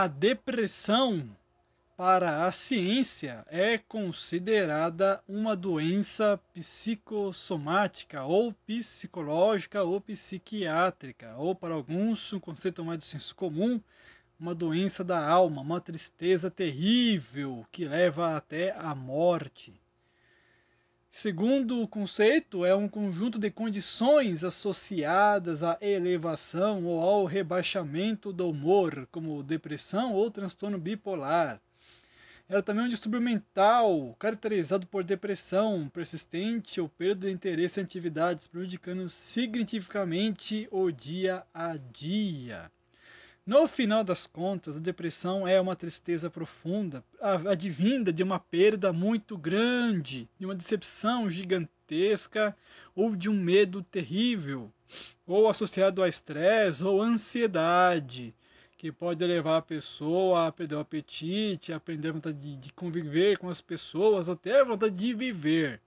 A depressão, para a ciência, é considerada uma doença psicossomática, ou psicológica, ou psiquiátrica, ou para alguns, um conceito mais do senso comum, uma doença da alma, uma tristeza terrível que leva até a morte. Segundo o conceito, é um conjunto de condições associadas à elevação ou ao rebaixamento do humor, como depressão ou transtorno bipolar. Ela também é um distúrbio mental caracterizado por depressão persistente ou perda de interesse em atividades, prejudicando significativamente o dia a dia. No final das contas, a depressão é uma tristeza profunda, advinda de uma perda muito grande, de uma decepção gigantesca ou de um medo terrível, ou associado a estresse ou ansiedade, que pode levar a pessoa a perder o apetite, a perder a vontade de conviver com as pessoas, até a vontade de viver.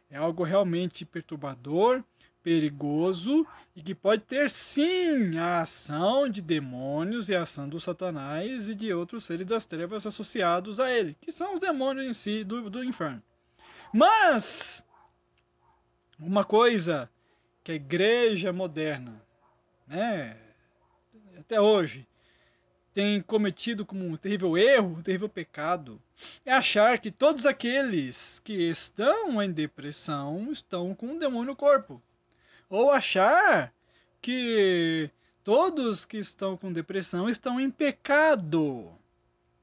É algo realmente perturbador, perigoso e que pode ter sim a ação de demônios e a ação do Satanás e de outros seres das trevas associados a ele, que são os demônios em si do inferno. Mas uma coisa que a igreja moderna, né, até hoje, tem cometido como um terrível erro, um terrível pecado, é achar que todos aqueles que estão em depressão estão com um demônio no corpo. Ou achar que todos que estão com depressão estão em pecado.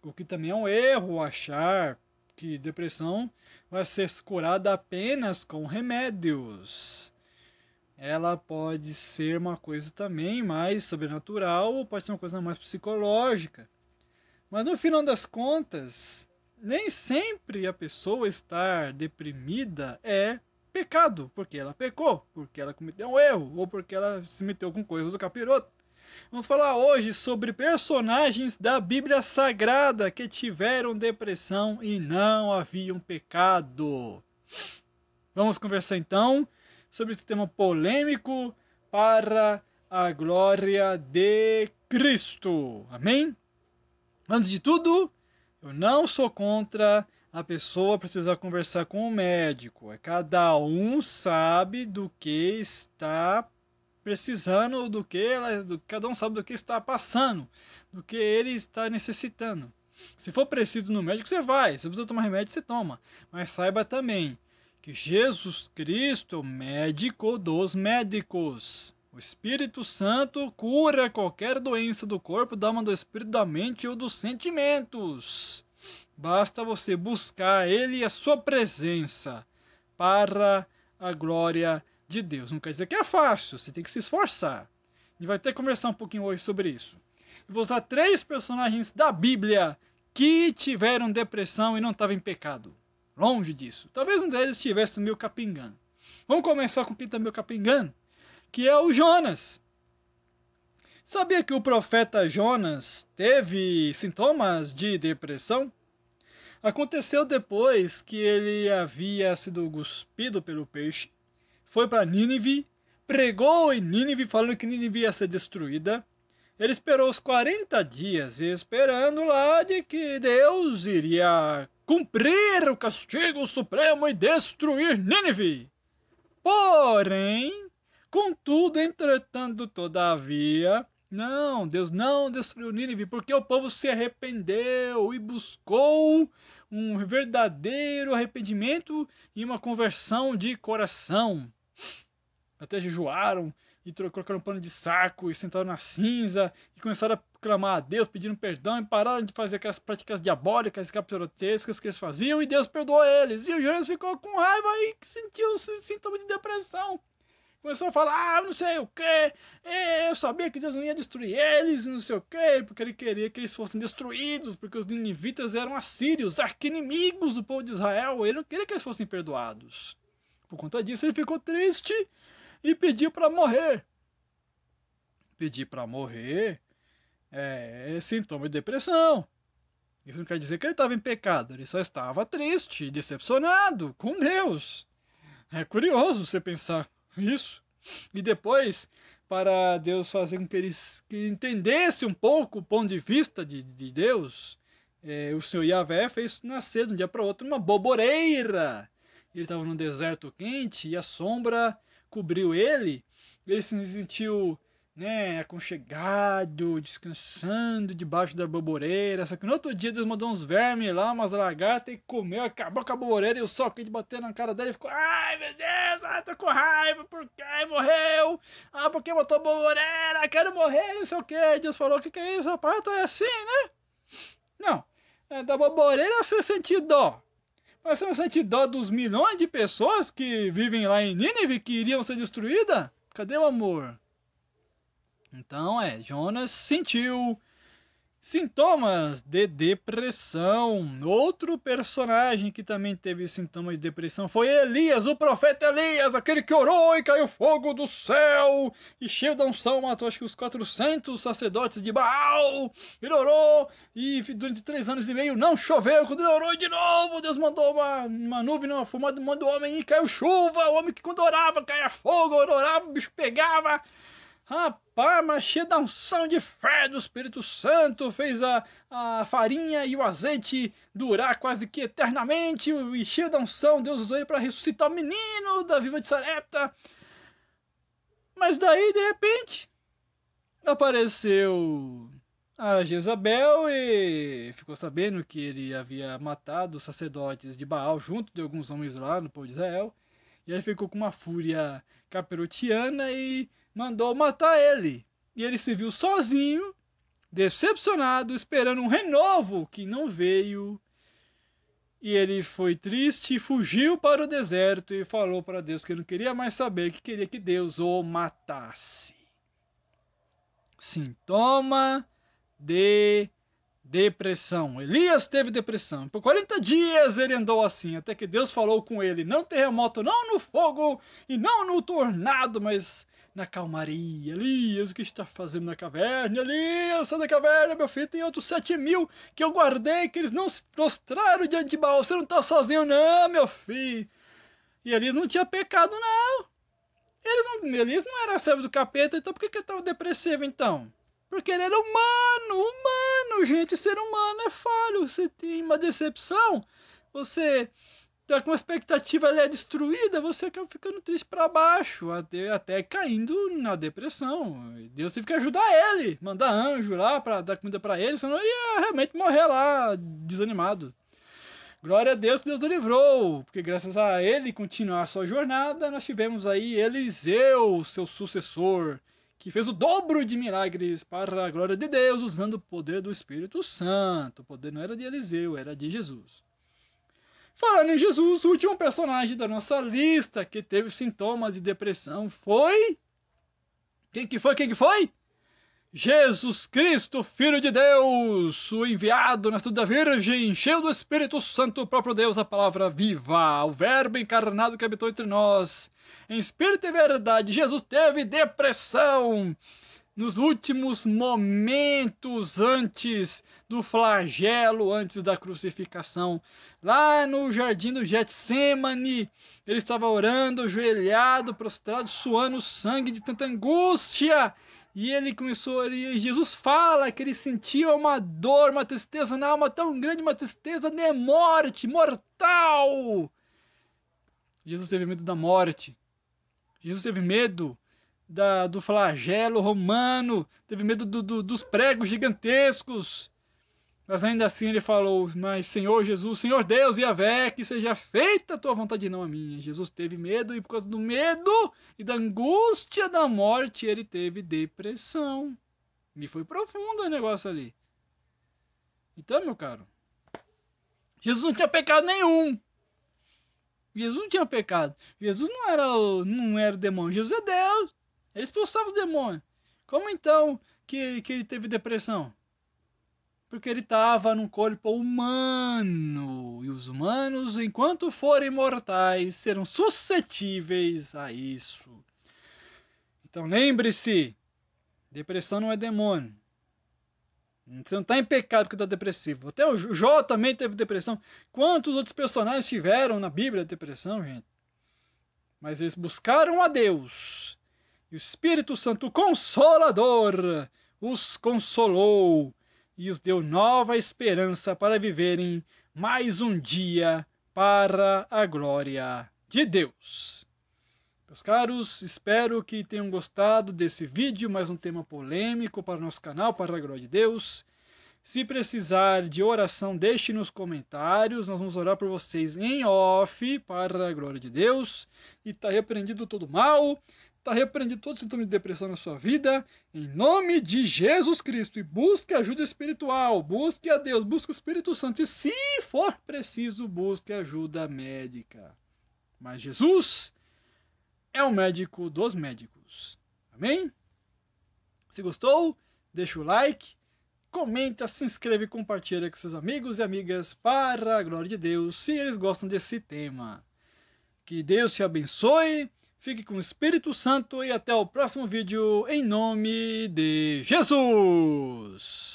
O que também é um erro achar que depressão vai ser curada apenas com remédios. Ela pode ser uma coisa também mais sobrenatural ou pode ser uma coisa mais psicológica. Mas no final das contas, nem sempre a pessoa estar deprimida é pecado, porque ela pecou, porque ela cometeu um erro, ou porque ela se meteu com coisas do capiroto. Vamos falar hoje sobre personagens da Bíblia Sagrada que tiveram depressão e não haviam pecado. Vamos conversar então sobre esse tema polêmico para a glória de Cristo. Amém? Antes de tudo, eu não sou contra a pessoa precisar conversar com o médico. Cada um sabe do que está precisando, cada um sabe do que está passando, do que ele está necessitando. Se for preciso no médico, você vai. Se precisa tomar remédio, você toma. Mas saiba também que Jesus Cristo é o médico dos médicos. O Espírito Santo cura qualquer doença do corpo, da alma, do espírito, da mente ou dos sentimentos. Basta você buscar Ele e a sua presença para a glória de Deus. Não quer dizer que é fácil, você tem que se esforçar. A gente vai até conversar um pouquinho hoje sobre isso. Eu vou usar 3 personagens da Bíblia que tiveram depressão e não estavam em pecado. Longe disso. Talvez um deles estivesse meio capingando. Vamos começar com quem está meio capingando, que é o Jonas. Sabia que o profeta Jonas teve sintomas de depressão? Aconteceu depois que ele havia sido cuspido pelo peixe, foi para Nínive, pregou em Nínive falando que Nínive ia ser destruída. Ele esperou os 40 dias esperando lá de que Deus iria cumprir o castigo supremo e destruir Nínive. Porém, contudo, entretanto, todavia, não, Deus não destruiu Nínive, porque o povo se arrependeu e buscou um verdadeiro arrependimento e uma conversão de coração. Até jejuaram e colocaram um pano de saco e sentaram na cinza e começaram a clamar a Deus, pedindo perdão e pararam de fazer aquelas práticas diabólicas, capirotescas que eles faziam e Deus perdoou eles. E o Jonas ficou com raiva e sentiu sintoma de depressão. Começou a falar, não sei o que, eu sabia que Deus não ia destruir eles, não sei o que, porque ele queria que eles fossem destruídos, porque os ninivitas eram assírios, arqui-inimigos do povo de Israel, ele não queria que eles fossem perdoados. Por conta disso ele ficou triste e pediu para morrer. Pedir para morrer é sintoma de depressão. Isso não quer dizer que ele estava em pecado, ele só estava triste, decepcionado com Deus. É curioso você pensar isso. E depois, para Deus fazer com que ele entendesse um pouco o ponto de vista de Deus, o Senhor Yahvé fez nascer de um dia para o outro uma boboreira. Ele estava num deserto quente e a sombra cobriu ele. Ele se sentiu, aconchegado, descansando debaixo da boboreira. Só que no outro dia Deus mandou uns vermes lá, umas lagartas, e comeu, acabou com a boboreira, e o sol quente batendo na cara dele, e ficou: ai meu Deus, tô com raiva, por que morreu? Por que botou a boboreira? Quero morrer, não sei o que. Deus falou: o que é isso, rapaz? Tu é assim, né? Não, da boboreira você sente dó. Mas você não sente dó dos milhões de pessoas que vivem lá em Nínive, que iriam ser destruídas? Cadê o amor? Então, Jonas sentiu sintomas de depressão. Outro personagem que também teve sintomas de depressão foi Elias, o profeta Elias, aquele que orou e caiu fogo do céu, e cheio da unção matou acho que os 400 sacerdotes de Baal. Ele orou e durante 3 anos e meio não choveu. Quando ele orou de novo, Deus mandou uma nuvem, uma fumada, mandou o homem e caiu chuva. O homem que quando orava caía fogo, orava, o bicho pegava. Rapaz, mas cheio da unção de fé do Espírito Santo, fez a farinha e o azeite durar quase que eternamente, e cheio da unção, Deus usou ele para ressuscitar o menino da viúva de Sarepta. Mas daí, de repente, apareceu a Jezabel e ficou sabendo que ele havia matado os sacerdotes de Baal junto de alguns homens lá no povo de Israel. E ele ficou com uma fúria caperotiana e mandou matar ele. E ele se viu sozinho, decepcionado, esperando um renovo que não veio. E ele foi triste, fugiu para o deserto e falou para Deus que ele não queria mais saber, que queria que Deus o matasse. Sintoma de depressão. Elias teve depressão. Por 40 dias ele andou assim, até que Deus falou com ele: não terremoto, não no fogo e não no tornado, mas na calmaria. Elias, o que está fazendo na caverna? Elias, sai da caverna, meu filho. Tem outros 7.000 que eu guardei, que eles não se prostraram diante de Baal. Você não está sozinho não, meu filho. E Elias não tinha pecado não. Elias não era servo do capeta, então por que ele estava depressivo então? Porque ele era humano, gente. Ser humano é falho. Você tem uma decepção, você tá com uma expectativa ali destruída, você acaba ficando triste para baixo, até caindo na depressão. Deus teve que ajudar ele, mandar anjo lá para dar comida para ele, senão ele ia realmente morrer lá, desanimado. Glória a Deus que Deus o livrou, porque graças a ele continuar a sua jornada, nós tivemos aí Eliseu, seu sucessor, que fez o dobro de milagres para a glória de Deus, usando o poder do Espírito Santo. O poder não era de Eliseu, era de Jesus. Falando em Jesus, o último personagem da nossa lista que teve sintomas de depressão foi... Quem que foi? Jesus Cristo, Filho de Deus, o enviado, nascido da Virgem, cheio do Espírito Santo, o próprio Deus, a palavra viva, o Verbo encarnado que habitou entre nós. Em espírito e verdade, Jesus teve depressão nos últimos momentos antes do flagelo, antes da crucificação. Lá no jardim do Getsemane, ele estava orando, ajoelhado, prostrado, suando sangue de tanta angústia. E ele começou, Jesus fala que ele sentia uma dor, uma tristeza na alma tão grande, uma tristeza de morte, mortal. Jesus teve medo da morte. Jesus teve medo do flagelo romano, teve medo dos pregos gigantescos. Mas ainda assim ele falou: mas Senhor Jesus, Senhor Deus, Yahvé, que seja feita a tua vontade e não a minha. Jesus teve medo, e por causa do medo e da angústia da morte, ele teve depressão. E foi profundo o negócio ali. Então, meu caro, Jesus não tinha pecado nenhum. Jesus não tinha pecado. Jesus não era o demônio. Jesus é Deus. Ele expulsava os demônios. Como então que ele teve depressão? Porque ele estava num corpo humano. E os humanos, enquanto forem mortais, serão suscetíveis a isso. Então lembre-se, depressão não é demônio. Você não está em pecado que está depressivo. Até o Jó também teve depressão. Quantos outros personagens tiveram na Bíblia depressão, gente? Mas eles buscaram a Deus. E o Espírito Santo Consolador os consolou e os deu nova esperança para viverem mais um dia para a glória de Deus. Meus caros, espero que tenham gostado desse vídeo, mais um tema polêmico para o nosso canal, para a glória de Deus. Se precisar de oração, deixe nos comentários, nós vamos orar por vocês em off, para a glória de Deus. E está repreendido todo mal, está repreendido todo sintoma de depressão na sua vida, em nome de Jesus Cristo. E busque ajuda espiritual, busque a Deus, busque o Espírito Santo. E se for preciso, busque ajuda médica. Mas Jesus é o médico dos médicos. Amém? Se gostou, deixa o like, comenta, se inscreve e compartilha com seus amigos e amigas para a glória de Deus, se eles gostam desse tema. Que Deus te abençoe, fique com o Espírito Santo e até o próximo vídeo, em nome de Jesus!